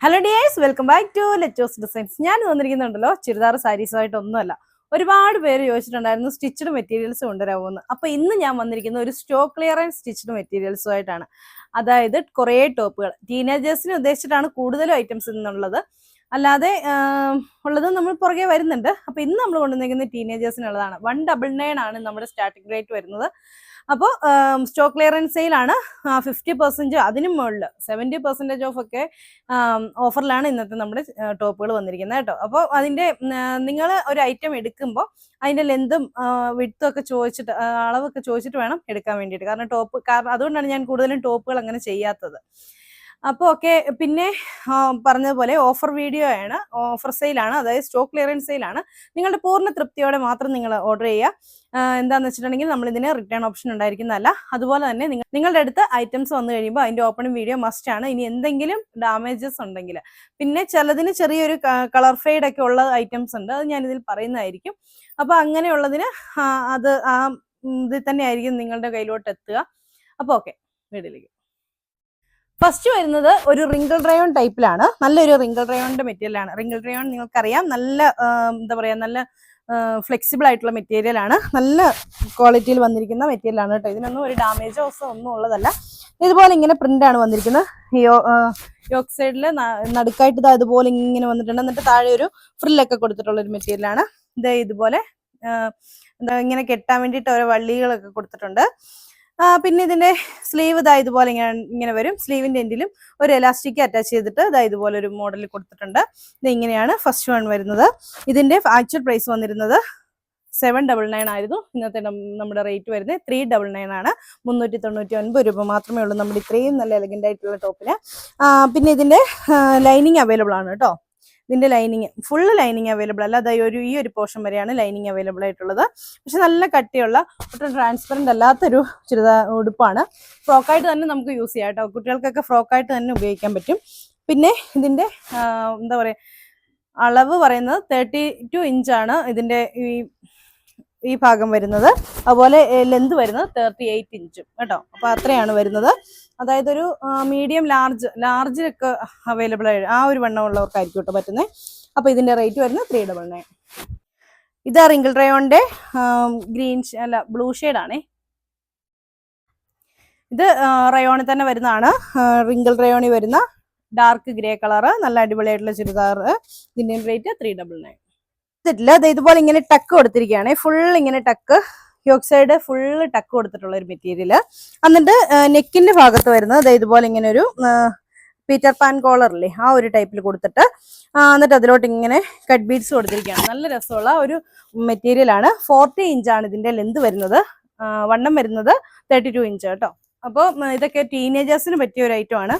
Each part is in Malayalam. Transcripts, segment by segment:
Hello dears, welcome back to ലെറ്റോസ് ഡിസൈൻസ്. ഞാൻ വന്നിരിക്കുന്നുണ്ടല്ലോ ചുരിദാർ സാരീസുമായിട്ടൊന്നുമല്ല. ഒരുപാട് പേര് ചോദിച്ചിട്ടുണ്ടായിരുന്നു സ്റ്റിച്ചഡ് മെറ്റീരിയൽസ് കൊണ്ടുവരാമോന്ന്. അപ്പൊ ഇന്ന് ഞാൻ വന്നിരിക്കുന്ന ഒരു സ്റ്റോക്ക് ക്ലിയറൻസ് സ്റ്റിച്ചഡ് മെറ്റീരിയൽസുമായിട്ടാണ്. അതായത് കുറേ ടോപ്പുകൾ ടീനേജേഴ്സിന് ഉദ്ദേശിച്ചിട്ടാണ് കൂടുതലും ഐറ്റംസ് ഇന്നുള്ളത്. അല്ലാതെ ഉള്ളത് നമ്മൾ പുറകെ വരുന്നുണ്ട്. അപ്പൊ ഇന്ന് നമ്മൾ കൊണ്ടുവന്നിരിക്കുന്നത് ടീനേജേഴ്സിനുള്ളതാണ്. 199 ആണ് നമ്മുടെ സ്റ്റാർട്ടിംഗ് റേറ്റ് വരുന്നത്. അപ്പോൾ സ്റ്റോക്ക് ക്ലിയറൻസ് സെയിലാണ്. 50%, അതിനും മുകളിൽ 70% ഓഫ് ഒക്കെ ഓഫറിലാണ് ഇന്നത്തെ നമ്മുടെ ടോപ്പുകൾ വന്നിരിക്കുന്നത് കേട്ടോ. അപ്പോൾ അതിൻ്റെ നിങ്ങൾ ഒരു ഐറ്റം എടുക്കുമ്പോൾ അതിൻ്റെ ലെന്തും വിഡ്ത്തും ഒക്കെ ചോദിച്ചിട്ട്, അളവൊക്കെ ചോദിച്ചിട്ട് വേണം എടുക്കാൻ വേണ്ടിയിട്ട്. കാരണം അതുകൊണ്ടാണ് ഞാൻ കൂടുതലും ടോപ്പുകൾ അങ്ങനെ ചെയ്യാത്തത്. അപ്പോൾ ഓക്കെ. പിന്നെ പറഞ്ഞതുപോലെ ഓഫർ വീഡിയോ ആണ്, ഓഫർ സെയിലാണ്, അതായത് സ്റ്റോക്ക് ക്ലിയറൻസ് സെയിലാണ്. നിങ്ങളുടെ പൂർണ്ണ തൃപ്തിയോടെ മാത്രം നിങ്ങൾ ഓർഡർ ചെയ്യുക. എന്താണെന്ന് വെച്ചിട്ടുണ്ടെങ്കിൽ നമ്മളിതിന് റിട്ടേൺ ഓപ്ഷൻ ഉണ്ടായിരിക്കുന്നതല്ല. അതുപോലെ തന്നെ നിങ്ങളുടെ അടുത്ത് ഐറ്റംസ് വന്നു കഴിയുമ്പോൾ അതിൻ്റെ ഓപ്പണിംഗ് വീഡിയോ മസ്റ്റ് ആണ്. ഇനി എന്തെങ്കിലും ഡാമേജസ് ഉണ്ടെങ്കിൽ, പിന്നെ ചിലതിന് ചെറിയൊരു കളർ ഫെയ്ഡ് ഒക്കെ ഉള്ള ഐറ്റംസ് ഉണ്ട്, അത് ഞാനിതിൽ പറയുന്നതായിരിക്കും. അപ്പോൾ അങ്ങനെയുള്ളതിന് അത് ഇതിൽ തന്നെ ആയിരിക്കും നിങ്ങളുടെ കയ്യിലോട്ട് എത്തുക. അപ്പോൾ ഓക്കെ, വീഡിയോയിലേക്ക്. ഫസ്റ്റ് വരുന്നത് ഒരു റിങ്കിൾ റയോൺ ടൈപ്പിലാണ്. നല്ലൊരു റിങ്കിൾ റയോണിന്റെ മെറ്റീരിയലാണ്. റിങ്കിൾ റയോൺ നിങ്ങൾക്കറിയാം, നല്ല എന്താ പറയുക, നല്ല ഫ്ലെക്സിബിൾ ആയിട്ടുള്ള മെറ്റീരിയൽ ആണ്. നല്ല ക്വാളിറ്റിയിൽ വന്നിരിക്കുന്ന മെറ്റീരിയലാണ് കേട്ടോ. ഇതിനൊന്നും ഒരു ഡാമേജോ ഒന്നും ഉള്ളതല്ല. ഇതുപോലെ ഇങ്ങനെ പ്രിന്റ് ആണ് വന്നിരിക്കുന്നത്. യോക്ക് സൈഡിൽ നടുക്കായിട്ട് ഇതുപോലെ ഇങ്ങനെ വന്നിട്ടുണ്ട്. എന്നിട്ട് താഴെ ഒരു ഫ്രില്ലൊക്കെ കൊടുത്തിട്ടുള്ള ഒരു മെറ്റീരിയലാണ്. ഇതുപോലെ ഇങ്ങനെ കെട്ടാൻ വേണ്ടിയിട്ട് ഓരോ വള്ളികളൊക്കെ കൊടുത്തിട്ടുണ്ട്. പിന്നെ ഇതിന്റെ സ്ലീവ് ഇതുപോലെ ഇങ്ങനെ വരും. സ്ലീവിന്റെ എൻഡിലും ഒരു എലാസ്റ്റിക് അറ്റാച്ച് ചെയ്തിട്ട് ഇതുപോലെ ഒരു മോഡൽ കൊടുത്തിട്ടുണ്ട്. ഇത് ഇങ്ങനെയാണ് ഫസ്റ്റ് വൺ വരുന്നത്. ഇതിന്റെ ആക്ച്വൽ പ്രൈസ് വന്നിരുന്നത് 799 ആയിരുന്നു. ഇന്നത്തെ നമ്മുടെ റേറ്റ് വരുന്നത് 399 ആണ്. 399 രൂപ മാത്രമേ ഉള്ളൂ നമ്മുടെ ഇത്രയും നല്ല എലഗന്റ് ആയിട്ടുള്ള ടോപ്പിന്. പിന്നെ ഇതിന്റെ ലൈനിങ് അവൈലബിൾ ആണ് കേട്ടോ. ഇതിന്റെ ലൈനിങ് ഫുള്ള് ലൈനിങ് അവൈലബിൾ അല്ല. അതായത് ഈ ഒരു പോർഷൻ വരെയാണ് ലൈനിങ് അവൈലബിൾ ആയിട്ടുള്ളത്. പക്ഷെ നല്ല കട്ടിയുള്ള ഒട്ടും ട്രാൻസ്പെറന്റ് അല്ലാത്തൊരു ചുരിദാർ ഉടുപ്പാണ്. ഫ്രോക്കായിട്ട് തന്നെ നമുക്ക് യൂസ് ചെയ്യാം കേട്ടോ. കുട്ടികൾക്കൊക്കെ ഫ്രോക്കായിട്ട് തന്നെ ഉപയോഗിക്കാൻ പറ്റും. പിന്നെ ഇതിന്റെ എന്താ പറയുക, അളവ് പറയുന്നത് 32 ഇഞ്ചാണ് ഇതിന്റെ ഈ ഭാഗം വരുന്നത്. അതുപോലെ ലെന്ത് വരുന്നത് 38 ഇഞ്ചും കേട്ടോ. അപ്പൊ അത്രയാണ് വരുന്നത്. അതായത് ഒരു മീഡിയം ലാർജിലൊക്കെ അവൈലബിൾ ആയി ആ ഒരു വണ്ണമുള്ളവർക്കായിരിക്കും കേട്ടോ പറ്റുന്നത്. അപ്പൊ ഇതിന്റെ റേറ്റ് വരുന്നത് 399. ഇത് റിങ്കിൾ റയോണിന്റെ ബ്ലൂ ഷെയ്ഡാണേ. ഇത് റയോണിൽ തന്നെ വരുന്നതാണ്. റിങ്കിൾ റയോണിൽ വരുന്ന ഡാർക്ക് ഗ്രേ കളറ്, നല്ല അടിപൊളിയായിട്ടുള്ള ചുരിദാർ. ഇതിന്റെ റേറ്റ് 399. ഇതുപോലെ ഇങ്ങനെ ടക്ക് കൊടുത്തിരിക്കുകയാണ്. ഫുൾ ഇങ്ങനെ ടക്ക്, യോക്ക് സൈഡ് ഫുള്ള് ടക്ക് കൊടുത്തിട്ടുള്ള ഒരു മെറ്റീരിയൽ. എന്നിട്ട് നെക്കിന്റെ ഭാഗത്ത് വരുന്നത് ഇതുപോലെ ഇങ്ങനെ ഒരു പീറ്റർ പാൻ കോളറില്ലേ, ആ ഒരു ടൈപ്പിൽ കൊടുത്തിട്ട് എന്നിട്ട് അതിലോട്ട് ഇങ്ങനെ കട്ട് ബീഡ്സ് കൊടുത്തിരിക്കുകയാണ്. നല്ല രസമുള്ള ഒരു മെറ്റീരിയൽ ആണ്. 40 ഇഞ്ചാണ് ഇതിന്റെ ലെന്ത് വരുന്നത്. വണ്ണം വരുന്നത് 32 ഇഞ്ച് കേട്ടോ. അപ്പോൾ ഇതൊക്കെ ടീനേജേഴ്സിന് പറ്റിയ ഒരു ഐറ്റം ആണ്.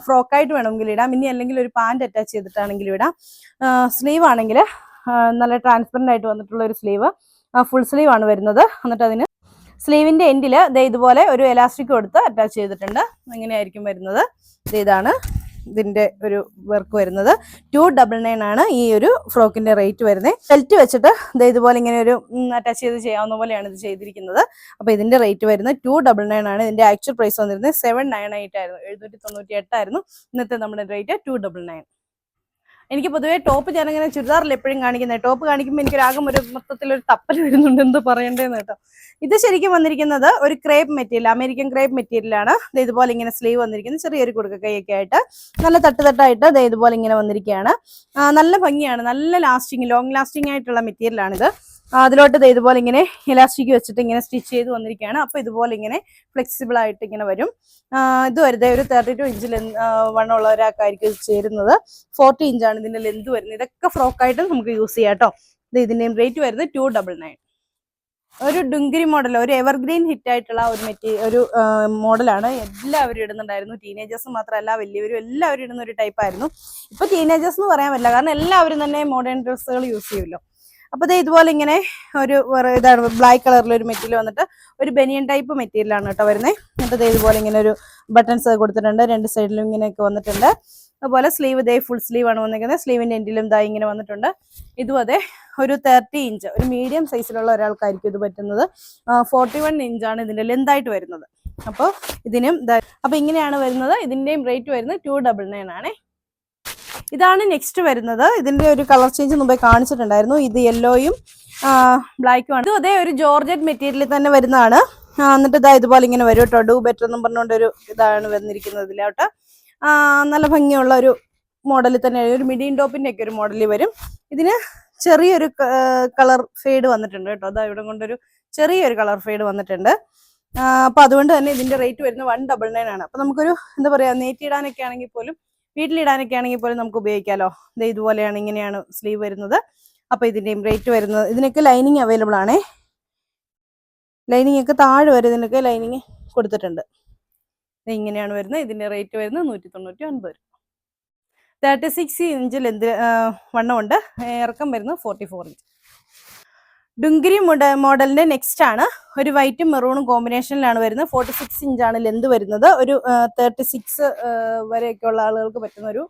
ഫ്രോക്കായിട്ട് വേണമെങ്കിൽ ഇടാം, ഇനി അല്ലെങ്കിൽ ഒരു പാൻറ് അറ്റാച്ച് ചെയ്തിട്ടാണെങ്കിലും ഇടാം. സ്ലീവ് ആണെങ്കിൽ നല്ല ട്രാൻസ്പെറന്റ് ആയിട്ട് വന്നിട്ടുള്ള ഒരു സ്ലീവ്, ഫുൾ സ്ലീവ് ആണ് വരുന്നത്. എന്നിട്ട് അതിന് സ്ലീവിന്റെ എൻഡിൽ ഇതുപോലെ ഒരു എലാസ്റ്റിക് കൊടുത്ത് അറ്റാച്ച് ചെയ്തിട്ടുണ്ട്. അങ്ങനെയായിരിക്കും വരുന്നത്. ഇതാണ് ഇതിന്റെ ഒരു വർക്ക് വരുന്നത്. 299 ആണ് ഈ ഒരു ഫ്രോക്കിന്റെ റേറ്റ് വരുന്നത്. ബെൽറ്റ് വെച്ചിട്ട് ഇതുപോലെ ഇങ്ങനെ ഒരു അറ്റാച്ച് ചെയ്ത് ചെയ്യാവുന്ന പോലെയാണ് ഇത് ചെയ്തിരിക്കുന്നത്. അപ്പൊ ഇതിന്റെ റേറ്റ് വരുന്നത് 299 ആണ്. ഇതിന്റെ ആക്ച്വൽ പ്രൈസ് വന്നിരുന്നത് 798 ആയിരുന്നു. 798 ആയിരുന്നു ഇന്നത്തെ നമ്മുടെ റേറ്റ്. 299. എനിക്ക് പൊതുവേ ടോപ്പ് ഞാനങ്ങനെ ചുരിദാറിൽ എപ്പോഴും കാണിക്കുന്നത്. ടോപ്പ് കാണിക്കുമ്പോൾ എനിക്കൊരാകും ഒരു മൊത്തത്തിലൊരു തപ്പൽ വരുന്നുണ്ട്, എന്തോ പറയണ്ടേന്ന് കേട്ടോ. ഇത് ശരിക്കും വന്നിരിക്കുന്നത് ഒരു ക്രേപ്പ് മെറ്റീരിയൽ, അമേരിക്കൻ ക്രേപ്പ് മെറ്റീരിയലാണ്. ഇതുപോലെ ഇങ്ങനെ സ്ലീവ് വന്നിരിക്കുന്നത്, ചെറിയൊരു കുടുക്ക കൈയൊക്കെ ആയിട്ട് നല്ല തട്ടായിട്ട് ഇതുപോലെ ഇങ്ങനെ വന്നിരിക്കുകയാണ്. നല്ല ഭംഗിയാണ്, നല്ല ലോങ് ലാസ്റ്റിംഗ് ആയിട്ടുള്ള മെറ്റീരിയലാണിത്. അതിലോട്ട് ഇതുപോലെ ഇങ്ങനെ ഇലാസ്റ്റിക് വെച്ചിട്ട് ഇങ്ങനെ സ്റ്റിച്ച് ചെയ്ത് വന്നിരിക്കുകയാണ്. അപ്പൊ ഇതുപോലെ ഇങ്ങനെ ഫ്ലെക്സിബിൾ ആയിട്ട് ഇങ്ങനെ വരും. ഇത് വരുന്നത് ഒരു 32 ഇഞ്ച് വണ്ണമുള്ള ഒരാൾക്കായിരിക്കും ഇത് ചേരുന്നത്. 40 ഇഞ്ചാണ് ഇതിന്റെ ലെന്ത് വരുന്നത്. ഇതൊക്കെ ഫ്രോക്കായിട്ട് നമുക്ക് യൂസ് ചെയ്യാം കേട്ടോ. ഇതിന്റെയും റേറ്റ് വരുന്നത് 299. ഒരു ഡുങ്കിരി മോഡൽ, ഒരു എവർഗ്രീൻ ഹിറ്റ് ആയിട്ടുള്ള ഒരു മോഡലാണ്. എല്ലാവരും ഇടുന്നുണ്ടായിരുന്നു. ടീനേജേഴ്സ് മാത്രമല്ല, വലിയവരും എല്ലാവരും ഇടുന്ന ഒരു ടൈപ്പായിരുന്നു. ഇപ്പൊ ടീനേജേഴ്സ് എന്ന് പറയാൻ പറ്റില്ല, കാരണം എല്ലാവരും തന്നെ മോഡേൺ ഡ്രസ്സുകൾ യൂസ് ചെയ്യുമല്ലോ. അപ്പൊ ഇതുപോലെ ഇങ്ങനെ ഒരു ഇതാണ് ബ്ലാക്ക് കളറിൽ ഒരു മെറ്റീരിയൽ വന്നിട്ട് ഒരു ബനിയൻ ടൈപ്പ് മെറ്റീരിയലാണ് കേട്ടോ വരുന്നത്. എന്നിട്ട് ഇതുപോലെ ഇങ്ങനെ ഒരു ബട്ടൺസ് കൊടുത്തിട്ടുണ്ട്. രണ്ട് സൈഡിലും ഇങ്ങനെയൊക്കെ വന്നിട്ടുണ്ട്. അതുപോലെ സ്ലീവ് ഫുൾ സ്ലീവ് ആണ് വന്നിരിക്കുന്നത്. സ്ലീവിന്റെ എൻഡിലും ഇങ്ങനെ വന്നിട്ടുണ്ട്. ഇതും അതെ ഒരു 30 ഇഞ്ച്, ഒരു മീഡിയം സൈസിലുള്ള ഒരാൾക്കായിരിക്കും ഇത് പറ്റുന്നത്. 41 ഇഞ്ചാണ് ഇതിന്റെ ലെന്ത് ആയിട്ട് വരുന്നത്. അപ്പോൾ ഇതിനും അപ്പൊ ഇങ്ങനെയാണ് വരുന്നത്. ഇതിന്റെയും റേറ്റ് വരുന്നത് 299 ആണേ. ഇതാണ് നെക്സ്റ്റ് വരുന്നത്. ഇതിന്റെ ഒരു കളർ ചേഞ്ച് മുമ്പേ കാണിച്ചിട്ടുണ്ടായിരുന്നു. ഇത് യെല്ലോയും ബ്ലാക്കും ആണ്. ഇത് അതേ ഒരു ജോർജറ്റ് മെറ്റീരിയലിൽ തന്നെ വരുന്നതാണ്. എന്നിട്ട് ഇതാ ഇതുപോലെ ഇങ്ങനെ വരും കേട്ടോ. ഡു ബെറ്റർ എന്നും പറഞ്ഞുകൊണ്ടൊരു ഇതാണ് വന്നിരിക്കുന്നത് ഇതിലോട്ട്. നല്ല ഭംഗിയുള്ള ഒരു മോഡലിൽ തന്നെ ഒരു മിഡിയും ടോപ്പിന്റെ ഒക്കെ ഒരു മോഡലിൽ വരും. ഇതിന് ചെറിയൊരു കളർ ഫെയ്ഡ് വന്നിട്ടുണ്ട് കേട്ടോ. അതാ ഇവിടെ കൊണ്ടൊരു ചെറിയൊരു കളർ ഫെയ്ഡ് വന്നിട്ടുണ്ട്. അപ്പൊ അതുകൊണ്ട് തന്നെ ഇതിന്റെ റേറ്റ് വരുന്നത് 199 ആണ്. അപ്പൊ നമുക്കൊരു എന്താ പറയാ, നെയ്റ്റിടാനൊക്കെ ആണെങ്കിൽ പോലും വീട്ടിലിടാനൊക്കെ ആണെങ്കിൽ പോലും നമുക്ക് ഉപയോഗിക്കാമല്ലോ. ഇത് ഇതുപോലെയാണ്, ഇങ്ങനെയാണ് സ്ലീവ് വരുന്നത്. അപ്പൊ ഇതിന്റെയും റേറ്റ് വരുന്നത്, ഇതിനൊക്കെ ലൈനിങ് അവൈലബിൾ ആണേ. ലൈനിങ് ഒക്കെ താഴെ വരെ ഇതിനൊക്കെ ലൈനിങ് കൊടുത്തിട്ടുണ്ട്. ഇങ്ങനെയാണ് വരുന്നത്. ഇതിന്റെ റേറ്റ് വരുന്നത് 199. 36 ഇഞ്ച് ലെന്ത് വണ്ണമുണ്ട്. ഇറക്കം വരുന്നത് 44 ഇഞ്ച്. ഡുങ്കിരി മോഡലിന്റെ നെക്സ്റ്റ് ആണ്. ഒരു വൈറ്റും മെറൂണും കോമ്പിനേഷനിലാണ് വരുന്നത്. 46 ഇഞ്ചാണ് ലെന്ത് വരുന്നത്. ഒരു 36 വരെയൊക്കെ ഉള്ള ആളുകൾക്ക് പറ്റുന്ന ഒരു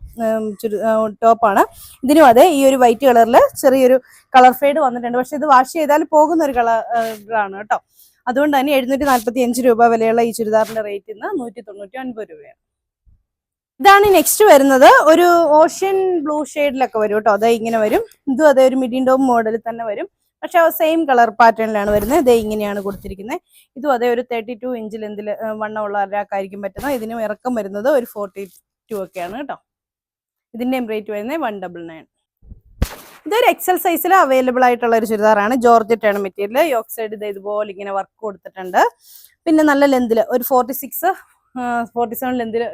ടോപ്പാണ്. ഇതിനും അതെ ഈ ഒരു വൈറ്റ് കളറിൽ ചെറിയൊരു കളർ ഫെയ്ഡ് വന്നിട്ടുണ്ട്. പക്ഷെ ഇത് വാഷ് ചെയ്താൽ പോകുന്ന ഒരു കളറാണ് കേട്ടോ. അതുകൊണ്ട് തന്നെ 745 രൂപ വിലയുള്ള ഈ ചുരിദാറിന്റെ റേറ്റ് ഇന്ന് 199 രൂപയാണ്. ഇതാണ് നെക്സ്റ്റ് വരുന്നത്. ഒരു ഓഷ്യൻ ബ്ലൂ ഷെയ്ഡിലൊക്കെ വരും കേട്ടോ. അതെ ഇങ്ങനെ വരും. ഇതും അതെ ഒരു മിഡിയം ടോപ്പ് മോഡലിൽ തന്നെ വരും. പക്ഷെ സെയിം കളർ പാറ്റേണിലാണ് വരുന്നത്. ഇതേ ഇങ്ങനെയാണ് കൊടുത്തിരിക്കുന്നത്. ഇതും അതേ ഒരു 32 ഇഞ്ച് ലെന്തിൽ വണ്ണമുള്ള ഒരാൾക്കായിരിക്കും പറ്റുന്നത്. ഇതിനും ഇറക്കം വരുന്നത് ഒരു 42 ഒക്കെയാണ് കേട്ടോ. ഇതിന്റെയും റേറ്റ് വരുന്നത് 199. ഇതൊരു എക്സൽ സൈസിൽ അവൈലബിൾ ആയിട്ടുള്ള ഒരു ചുരിദാറാണ്. ജോർജറ്റ് ആണ് മെറ്റീരിയൽ. യോക്ക് സൈഡ് ഇത് ഇതുപോലെ ഇങ്ങനെ വർക്ക് കൊടുത്തിട്ടുണ്ട്. പിന്നെ നല്ല ലെന്തിൽ ഒരു 47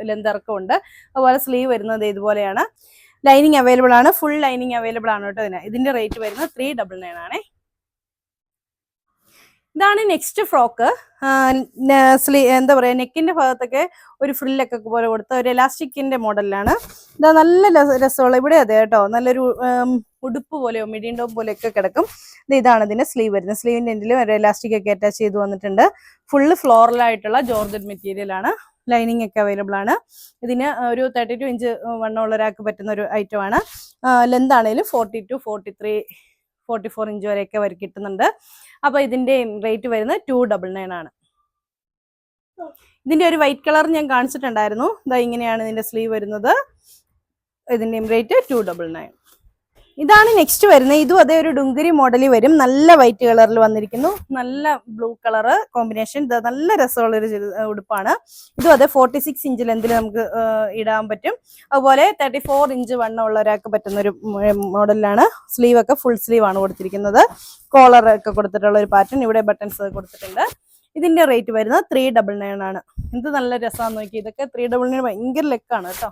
ലെന്ത് ഇറക്കമുണ്ട്. അതുപോലെ സ്ലീവ് വരുന്നത് ഇതുപോലെയാണ്. ലൈനിങ് അവൈലബിൾ ആണ്. ഫുൾ ലൈനിങ് അവൈലബിൾ ആണ് കേട്ടോ. ഇതിന്റെ റേറ്റ് വരുന്നത് 399 ആണേ. ഇതാണ് നെക്സ്റ്റ് ഫ്രോക്ക്. എന്താ പറയാ, നെക്കിന്റെ ഭാഗത്തൊക്കെ ഒരു ഫ്രില്ലൊക്കെ പോലെ കൊടുത്ത ഒരു എലാസ്റ്റിക്കിന്റെ മോഡലിലാണ്. ഇതാ നല്ല രസമുള്ള, ഇവിടെ അതെ കേട്ടോ, നല്ലൊരു ഉടുപ്പ് പോലെയോ മിഡിയം ടോപ്പ് പോലെയൊക്കെ കിടക്കും. ഇതാണ് ഇതിന്റെ സ്ലീവ് വരുന്നത്. സ്ലീവിന്റെ എൻഡിലും ഒരു എലാസ്റ്റിക് ഒക്കെ അറ്റാച്ച് ചെയ്ത് വന്നിട്ടുണ്ട്. ഫുള്ള് ഫ്ലോറലായിട്ടുള്ള ജോർജറ്റ് മെറ്റീരിയൽ ആണ്. ലൈനിങ് ഒക്കെ അവൈലബിൾ ആണ്. ഇതിന് ഒരു 32 ഇഞ്ച് വണ്ണമുള്ള ഒരാൾക്ക് പറ്റുന്ന ഒരു ഐറ്റം ആണ്. ലെന്ത് ആണെങ്കിലും 42, 43, 44 ഇഞ്ച് വരെയൊക്കെ വരെ കിട്ടുന്നുണ്ട്. അപ്പൊ ഇതിന്റെ റേറ്റ് വരുന്നത് 299 ആണ്. ഇതിന്റെ ഒരു വൈറ്റ് കളർ ഞാൻ കാണിച്ചിട്ടുണ്ടായിരുന്നു. ഇതാ ഇങ്ങനെയാണ് ഇതിന്റെ സ്ലീവ് വരുന്നത്. ഇതിന്റെയും റേറ്റ് 299. ഇതാണ് നെക്സ്റ്റ് വരുന്നത്. ഇതും അതേ ഒരു ഡുങ്കിരി മോഡലിൽ വരും. നല്ല വൈറ്റ് കളറിൽ വന്നിരിക്കുന്നു. നല്ല ബ്ലൂ കളറ് കോമ്പിനേഷൻ. ഇത് നല്ല രസമുള്ളൊരു ഉടുപ്പാണ്. ഇതും അതെ 46 ഇഞ്ച് ലെന്തിൽ നമുക്ക് ഇടാൻ പറ്റും. അതുപോലെ 34 ഇഞ്ച് വണ്ണമുള്ള ഒരാൾക്ക് പറ്റുന്ന ഒരു മോഡലിലാണ്. സ്ലീവ് ഒക്കെ ഫുൾ സ്ലീവ് ആണ് കൊടുത്തിരിക്കുന്നത്. കോളർ ഒക്കെ കൊടുത്തിട്ടുള്ള ഒരു പാറ്റേൺ. ഇവിടെ ബട്ടൺസ് കൊടുത്തിട്ടുണ്ട്. ഇതിന്റെ റേറ്റ് വരുന്നത് 399 ആണ്. ഇത് നല്ല രസമാണെന്ന് നോക്കി. ഇതൊക്കെ 399 ഭയങ്കര ലെക്കാണ് കേട്ടോ.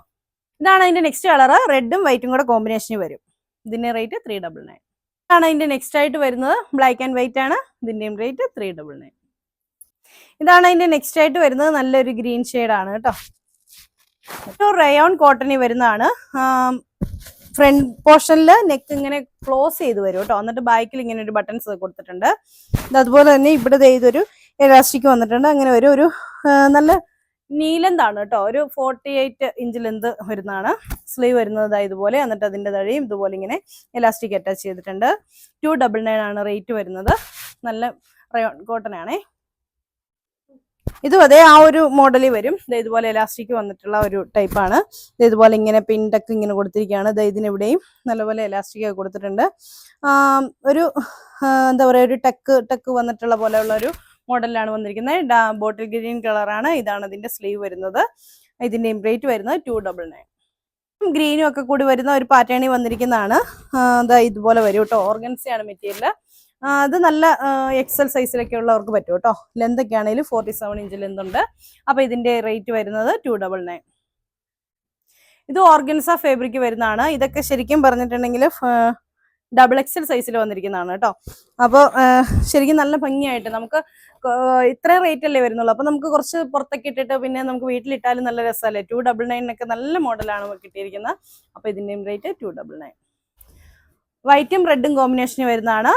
ഇതാണ് അതിന്റെ നെക്സ്റ്റ് കളറ്. റെഡും വൈറ്റും കൂടെ കോമ്പിനേഷനിൽ വരും. ഇതിന്റെ റേറ്റ് 399. ഇതാണ് അതിന്റെ നെക്സ്റ്റ് ആയിട്ട് വരുന്നത്. ബ്ലാക്ക് ആൻഡ് വൈറ്റ് ആണ്. ഇതിന്റെയും റേറ്റ് 399. ഇതാണ് അതിന്റെ നെക്സ്റ്റ് ആയിട്ട് വരുന്നത്. നല്ലൊരു ഗ്രീൻ ഷെയ്ഡാണ് കേട്ടോ. റയോൺ കോട്ടണിൽ വരുന്നതാണ്. ഫ്രണ്ട് പോർഷനിൽ നെക്ക് ഇങ്ങനെ ക്ലോസ് ചെയ്ത് വരും കേട്ടോ. എന്നിട്ട് ബാക്കിൽ ഇങ്ങനെ ഒരു ബട്ടൺസ് കൊടുത്തിട്ടുണ്ട്. അതുപോലെ തന്നെ ഇവിടെ ഇതൊരു എലാസ്റ്റിക് വന്നിട്ടുണ്ട്. അങ്ങനെ ഒരു നല്ല നീലെന്താണ് കേട്ടോ. ഒരു 48 ഇഞ്ച് ലെന്ത് വരുന്നതാണ്. സ്ലീവ് വരുന്നത് ഇതുപോലെ. എന്നിട്ട് അതിന്റെ തഴയും ഇതുപോലെ ഇങ്ങനെ എലാസ്റ്റിക് അറ്റാച്ച് ചെയ്തിട്ടുണ്ട്. 299 ആണ് റേറ്റ് വരുന്നത്. നല്ല റയോൺ കോട്ടൺ ആണേ. ഇതും അതേ ആ ഒരു മോഡലിൽ വരും. ഇതുപോലെ എലാസ്റ്റിക് വന്നിട്ടുള്ള ഒരു ടൈപ്പാണ്. ഇതുപോലെ ഇങ്ങനെ പിൻടക്ക് ഇങ്ങനെ കൊടുത്തിരിക്കുകയാണ്. ഇതിനെവിടെയും നല്ലപോലെ എലാസ്റ്റിക് ഒക്കെ കൊടുത്തിട്ടുണ്ട്. ഒരു എന്താ പറയുക, ഒരു ടക്ക് വന്നിട്ടുള്ള പോലെയുള്ള ഒരു മോഡലിലാണ് വന്നിരിക്കുന്നത്. ബോട്ടിൽ ഗ്രീൻ കളറാണ്. ഇതാണ് ഇതിന്റെ സ്ലീവ് വരുന്നത്. ഇതിന്റെയും റേറ്റ് വരുന്നത് 299. ഗ്രീനും ഒക്കെ കൂടി വരുന്ന ഒരു പാറ്റേണിൽ വന്നിരിക്കുന്നതാണ്. ഇതുപോലെ വരും കേട്ടോ. ഓർഗൻസയാണ് മെറ്റീരിയൽ. അത് നല്ല എക്സൽ സൈസിലൊക്കെ ഉള്ളവർക്ക് പറ്റും കേട്ടോ. ലെന്ത് ഒക്കെ ആണെങ്കിലും 47 ഇഞ്ച് ലെന്ത് ഉണ്ട്. അപ്പൊ ഇതിന്റെ റേറ്റ് വരുന്നത് 299. ഇത് ഓർഗൻസ ഫാബ്രിക് വരുന്നതാണ്. ഇതൊക്കെ ശരിക്കും പറഞ്ഞിട്ടുണ്ടെങ്കിൽ XXL സൈസിൽ വന്നിരിക്കുന്നതാണ് കേട്ടോ. അപ്പോൾ ശരിക്കും നല്ല ഭംഗിയായിട്ട് നമുക്ക് ഇത്രയും റേറ്റ് അല്ലേ വരുന്നുള്ളൂ. അപ്പൊ നമുക്ക് കുറച്ച് പുറത്തൊക്കെ ഇട്ടിട്ട് പിന്നെ നമുക്ക് വീട്ടിലിട്ടാലും നല്ല രസമല്ലേ. 299 ഒക്കെ നല്ല മോഡലാണ് കിട്ടിയിരിക്കുന്നത്. അപ്പൊ ഇതിന്റെയും റേറ്റ് 299. വൈറ്റും റെഡും കോമ്പിനേഷന് വരുന്നതാണ്.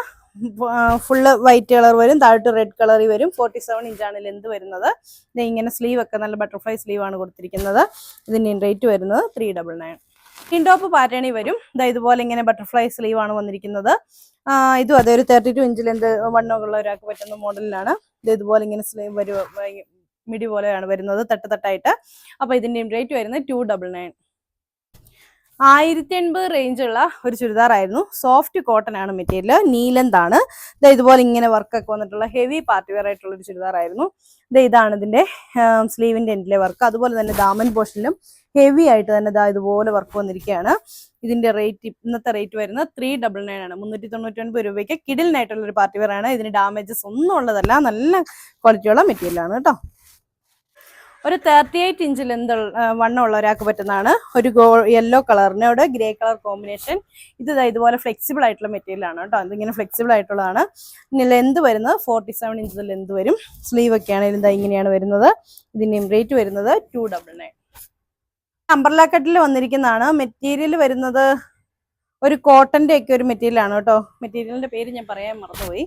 ഫുള്ള് വൈറ്റ് കളർ വരും. താഴോട്ട് റെഡ് കളറിൽ വരും. 47 ഇഞ്ചാണ് ലെന്ത് വരുന്നത്. ഇങ്ങനെ സ്ലീവ് ഒക്കെ നല്ല ബട്ടർഫ്ലൈ സ്ലീവ് ആണ് കൊടുത്തിരിക്കുന്നത്. ഇതിന്റെയും റേറ്റ് വരുന്നത് 399. സ്കിൻ ടോപ്പ് പാറ്റേണിൽ വരും. ഇതുപോലെ ഇങ്ങനെ ബട്ടർഫ്ലൈ സ്ലീവ് ആണ് വന്നിരിക്കുന്നത്. ഇതും അതെ ഒരു 32 ഇഞ്ച് ലെന്ത് വണ്ണമുള്ള ഒരാൾക്ക് പറ്റുന്ന മോഡലിലാണ്. ഇതുപോലെ ഇങ്ങനെ സ്ലീവ് മിഡി പോലെയാണ് വരുന്നത്, തട്ടായിട്ട്. അപ്പൊ ഇതിന്റെയും റേറ്റ് വരുന്നത് 299. 1,080 റേഞ്ചുള്ള ഒരു ചുരിദാറായിരുന്നു. സോഫ്റ്റ് കോട്ടൺ ആണ് മെറ്റീരിയൽ, നീലന്താണ്. ഇതുപോലെ ഇങ്ങനെ വർക്കൊക്കെ വന്നിട്ടുള്ള ഹെവി പാർട്ടി വെയർ ആയിട്ടുള്ള ഒരു ചുരിദാറായിരുന്നു. ഇതാണ് ഇതിന്റെ സ്ലീവിന്റെ എൻഡിലെ വർക്ക്. അതുപോലെ തന്നെ ദാമൻ പോർഷനിലും ഹെവി ആയിട്ട് തന്നെ ഇതുപോലെ വർക്ക് വന്നിരിക്കുകയാണ്. ഇതിന്റെ റേറ്റ് ഇന്നത്തെ റേറ്റ് വരുന്നത് 399 ആണ്. 399 രൂപയ്ക്ക് കിഡിലിനായിട്ടുള്ള ഒരു പാർട്ടി വെയർ ആണ്. ഇതിന് ഡാമേജസ് ഒന്നും ഉള്ളതല്ല, നല്ല ക്വാളിറ്റിയുള്ള മെറ്റീരിയൽ ആണ് കേട്ടോ. ഒരു 38 ഇഞ്ച് വണ്ണമുള്ള ഒരാൾക്ക് പറ്റുന്നതാണ്. ഒരു യെല്ലോ കളറിനോട് ഗ്രേ കളർ കോമ്പിനേഷൻ. ഇതുപോലെ ഫ്ലെക്സിബിൾ ആയിട്ടുള്ള മെറ്റീരിയൽ ആണ് കേട്ടോ. ഇതിങ്ങനെ ഫ്ലെക്സിബിൾ ആയിട്ടുള്ളതാണ്. ഇനി ലെന്ത് വരുന്നത് 47 ഇഞ്ച് ലെന്ത് വരും. സ്ലീവ് ഒക്കെ ആണെങ്കിലും ഇങ്ങനെയാണ് വരുന്നത്. ഇതിന്റെയും റേറ്റ് വരുന്നത് 299. അംബ്രല കട്ടിൽ വന്നിരിക്കുന്നതാണ്. മെറ്റീരിയൽ വരുന്നത് ഒരു കോട്ടന്റെ ഒക്കെ ഒരു മെറ്റീരിയൽ ആണ് കേട്ടോ. മെറ്റീരിയലിന്റെ പേര് ഞാൻ പറയാൻ മറന്നുപോയി.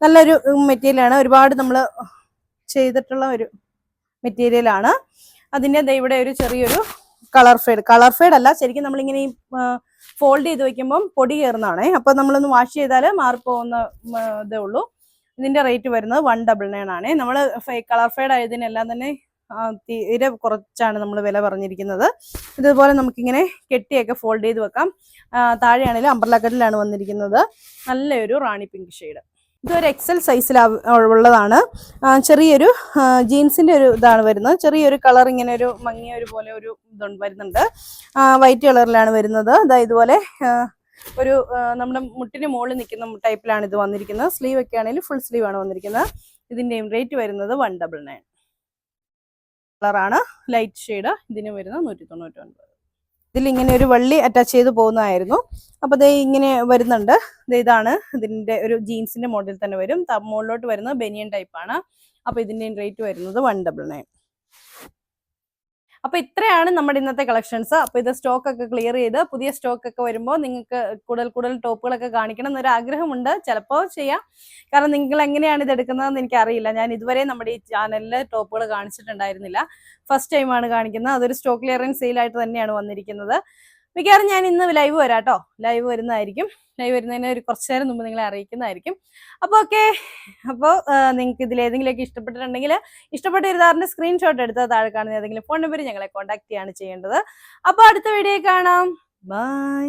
നല്ലൊരു മെറ്റീരിയലാണ്, ഒരുപാട് നമ്മൾ ചെയ്തിട്ടുള്ള ഒരു മെറ്റീരിയൽ ആണ്. അതിൻ്റെ ഇവിടെ ഒരു ചെറിയൊരു കളർ ഫെയ്ഡ് അല്ല, ശരിക്കും നമ്മളിങ്ങനെ ഫോൾഡ് ചെയ്ത് വെക്കുമ്പം പൊടി കയറുന്നതാണേ. അപ്പൊ നമ്മളൊന്ന് വാഷ് ചെയ്താൽ മാറിപ്പോകുന്ന ഇതേ ഉള്ളൂ. ഇതിന്റെ റേറ്റ് വരുന്നത് 199 ആണ്. നമ്മൾ കളർ ഫെയ്ഡ് ആയതിനെല്ലാം തന്നെ തീരെ കുറച്ചാണ് നമ്മൾ വില പറഞ്ഞിരിക്കുന്നത്. ഇതുപോലെ നമുക്കിങ്ങനെ കെട്ടിയൊക്കെ ഫോൾഡ് ചെയ്ത് വെക്കാം. താഴെയാണെങ്കിലും അംബ്രല കട്ടിലാണ് വന്നിരിക്കുന്നത്. നല്ലൊരു റാണി പിങ്ക് ഷെയ്ഡ്. ഇതൊരു എക്സൽ സൈസിൽ ഉള്ളതാണ്. ചെറിയൊരു ജീൻസിന്റെ ഒരു ഇതാണ് വരുന്നത്. ചെറിയൊരു കളർ ഇങ്ങനെ ഒരു മങ്ങിയ ഒരു പോലെ ഒരു വരുന്നുണ്ട്. വൈറ്റ് കളറിലാണ് വരുന്നത്. ഇതുപോലെ ഒരു നമ്മുടെ മുട്ടിന് മുകളിൽ നിൽക്കുന്ന ടൈപ്പിലാണ് ഇത് വന്നിരിക്കുന്നത്. സ്ലീവ് ഒക്കെ ആണെങ്കിൽ ഫുൾ സ്ലീവ് ആണ് വന്നിരിക്കുന്നത്. ഇതിന്റെയും റേറ്റ് വരുന്നത് 199. കളറാണ് ലൈറ്റ് ഷെയ്ഡ്. ഇതിന് വരുന്നത് 199. ഇതിലിങ്ങനെ ഒരു വള്ളി അറ്റാച്ച് ചെയ്ത് പോകുന്നതായിരുന്നു. അപ്പൊ ഇങ്ങനെ വരുന്നുണ്ട്. ഇതാണ് ഇതിന്റെ ഒരു ജീൻസിന്റെ മോഡൽ തന്നെ വരും. മുകളിലോട്ട് വരുന്നത് ബനിയൻ ടൈപ്പ് ആണ്. അപ്പൊ ഇതിന്റെ റേറ്റ് വരുന്നത് 199. അപ്പൊ ഇത്രയാണ് നമ്മുടെ ഇന്നത്തെ കളക്ഷൻസ്. അപ്പൊ ഇത് സ്റ്റോക്ക് ഒക്കെ ക്ലിയർ ചെയ്ത് പുതിയ സ്റ്റോക്ക് ഒക്കെ വരുമ്പോൾ നിങ്ങൾക്ക് കൂടുതൽ ടോപ്പുകളൊക്കെ കാണിക്കണം എന്നൊരു ആഗ്രഹമുണ്ട്. ചിലപ്പോൾ ചെയ്യാം, കാരണം നിങ്ങൾ എങ്ങനെയാണ് ഇത് എടുക്കുന്നതെന്ന് എനിക്ക് അറിയില്ല. ഞാൻ ഇതുവരെ നമ്മുടെ ഈ ചാനലിൽ ടോപ്പുകൾ കാണിച്ചിട്ടുണ്ടായിരുന്നില്ല. ഫസ്റ്റ് ടൈമാണ് കാണിക്കുന്നത്. അതൊരു സ്റ്റോക്ക് ക്ലിയറൻസ് സെയിലായിട്ട് തന്നെയാണ് വന്നിരിക്കുന്നത്. മിക്കവാറും ഞാൻ ഇന്ന് ലൈവ് വരാം കേട്ടോ. ലൈവ് വരുന്നതായിരിക്കും. ലൈവ് വരുന്നതിന് ഒരു കുറച്ചു നേരം മുമ്പ് നിങ്ങളെ അറിയിക്കുന്നതായിരിക്കും. അപ്പോൾ ഓക്കെ. അപ്പോൾ നിങ്ങൾക്ക് ഇതിൽ ഏതെങ്കിലുമൊക്കെ ഇഷ്ടപ്പെട്ടിട്ടുണ്ടെങ്കിൽ ഇഷ്ടപ്പെട്ട ചുരിദാറിന്റെ സ്ക്രീൻഷോട്ട് എടുത്ത് താഴെ കാണുന്ന ഏതെങ്കിലും ഫോൺ നമ്പർ ഞങ്ങളെ കോൺടാക്ട് ചെയ്യാണ് ചെയ്യേണ്ടത്. അപ്പോൾ അടുത്ത വീഡിയോ കാണാം. ബൈ.